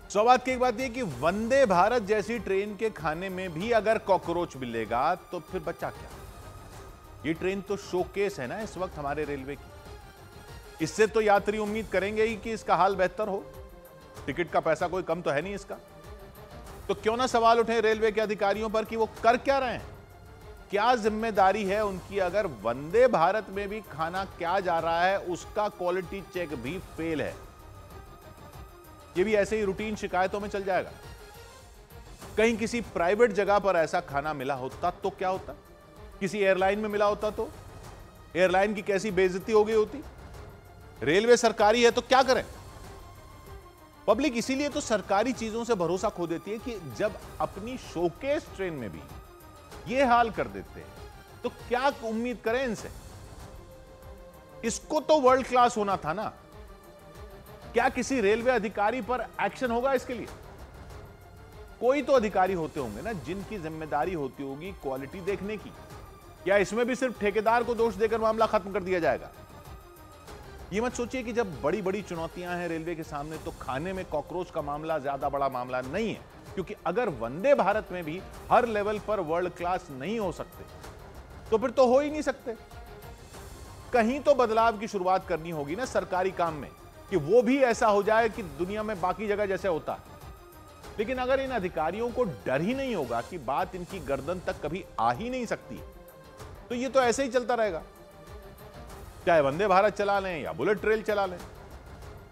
सौभाग्य की एक बात यह कि वंदे भारत जैसी ट्रेन के खाने में भी अगर कॉकरोच मिलेगा तो फिर बचा क्या। ये ट्रेन तो शोकेस है ना इस वक्त हमारे रेलवे की। इससे तो यात्री उम्मीद करेंगे ही कि इसका हाल बेहतर हो। टिकट का पैसा कोई कम तो है नहीं इसका। तो क्यों ना सवाल उठे रेलवे के अधिकारियों पर कि वो कर क्या रहे हैं, क्या जिम्मेदारी है उनकी अगर वंदे भारत में भी खाना क्या जा रहा है उसका क्वालिटी चेक भी फेल है। ये भी ऐसे ही रूटीन शिकायतों में चल जाएगा। कहीं किसी प्राइवेट जगह पर ऐसा खाना मिला होता तो क्या होता, किसी एयरलाइन में मिला होता तो एयरलाइन की कैसी बेइज्जती हो गई होती। रेलवे सरकारी है तो क्या करें। पब्लिक इसीलिए तो सरकारी चीजों से भरोसा खो देती है कि जब अपनी शोकेस ट्रेन में भी ये हाल कर देते हैं तो क्या उम्मीद करें इनसे। इसको तो वर्ल्ड क्लास होना था ना। क्या किसी रेलवे अधिकारी पर एक्शन होगा इसके लिए। कोई तो अधिकारी होते होंगे ना जिनकी जिम्मेदारी होती होगी क्वालिटी देखने की। या इसमें भी सिर्फ ठेकेदार को दोष देकर मामला खत्म कर दिया जाएगा। ये मत सोचिए कि जब बड़ी बड़ी चुनौतियां हैं रेलवे के सामने तो खाने में कॉकरोच का मामला ज्यादा बड़ा मामला नहीं है। क्योंकि अगर वंदे भारत में भी हर लेवल पर वर्ल्ड क्लास नहीं हो सकते तो फिर तो हो ही नहीं सकते। कहीं तो बदलाव की शुरुआत करनी होगी ना सरकारी काम में कि वो भी ऐसा हो जाए कि दुनिया में बाकी जगह जैसे होता है। लेकिन अगर इन अधिकारियों को डर ही नहीं होगा कि बात इनकी गर्दन तक कभी आ ही नहीं सकती तो ये तो ऐसे ही चलता रहेगा। चाहे वंदे भारत चला लें या बुलेट ट्रेन चला लें।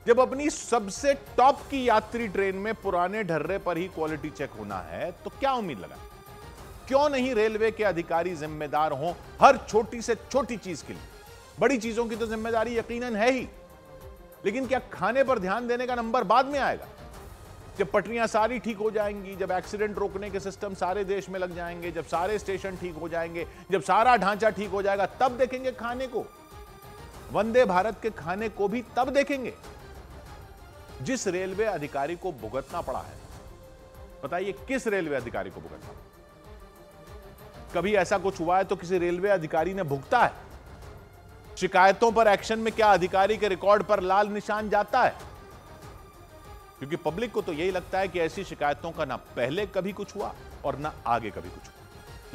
जब अपनी सबसे टॉप की यात्री ट्रेन में पुराने ढर्रे पर ही क्वालिटी चेक होना है तो क्या उम्मीद लगा। क्यों नहीं रेलवे के अधिकारी जिम्मेदार हों हर छोटी से छोटी चीज के लिए। बड़ी चीजों की तो जिम्मेदारी यकीनन है ही, लेकिन क्या खाने पर ध्यान देने का नंबर बाद में आएगा। जब पटरियां सारी ठीक हो जाएंगी, जब एक्सीडेंट रोकने के सिस्टम सारे देश में लग जाएंगे, जब सारे स्टेशन ठीक हो जाएंगे, जब सारा ढांचा ठीक हो जाएगा तब देखेंगे खाने को। वंदे भारत के खाने को भी तब देखेंगे। जिस रेलवे अधिकारी को भुगतना पड़ा है, बताइए किस रेलवे अधिकारी को भुगतना। कभी ऐसा कुछ हुआ है तो किसी रेलवे अधिकारी ने भुगता है। शिकायतों पर एक्शन में क्या अधिकारी के रिकॉर्ड पर लाल निशान जाता है। क्योंकि पब्लिक को तो यही लगता है कि ऐसी शिकायतों का ना पहले कभी कुछ हुआ और ना आगे कभी कुछ हुआ।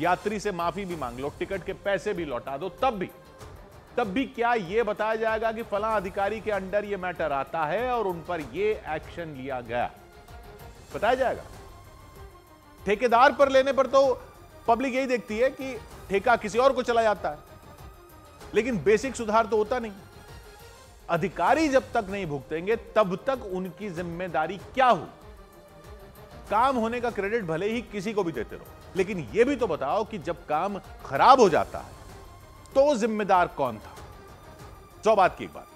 यात्री से माफी भी मांग लो, टिकट के पैसे भी लौटा दो, तब भी क्या यह बताया जाएगा कि फलां अधिकारी के अंडर यह मैटर आता है और उन पर यह एक्शन लिया गया। बताया जाएगा। ठेकेदार पर लेने पर तो पब्लिक यही देखती है कि ठेका किसी और को चला जाता है, लेकिन बेसिक सुधार तो होता नहीं। अधिकारी जब तक नहीं भुगतेंगे तब तक उनकी जिम्मेदारी क्या हो। काम होने का क्रेडिट भले ही किसी को भी देते रहो, लेकिन यह भी तो बताओ कि जब काम खराब हो जाता है तो जिम्मेदार कौन था। 100 बात की एक बात।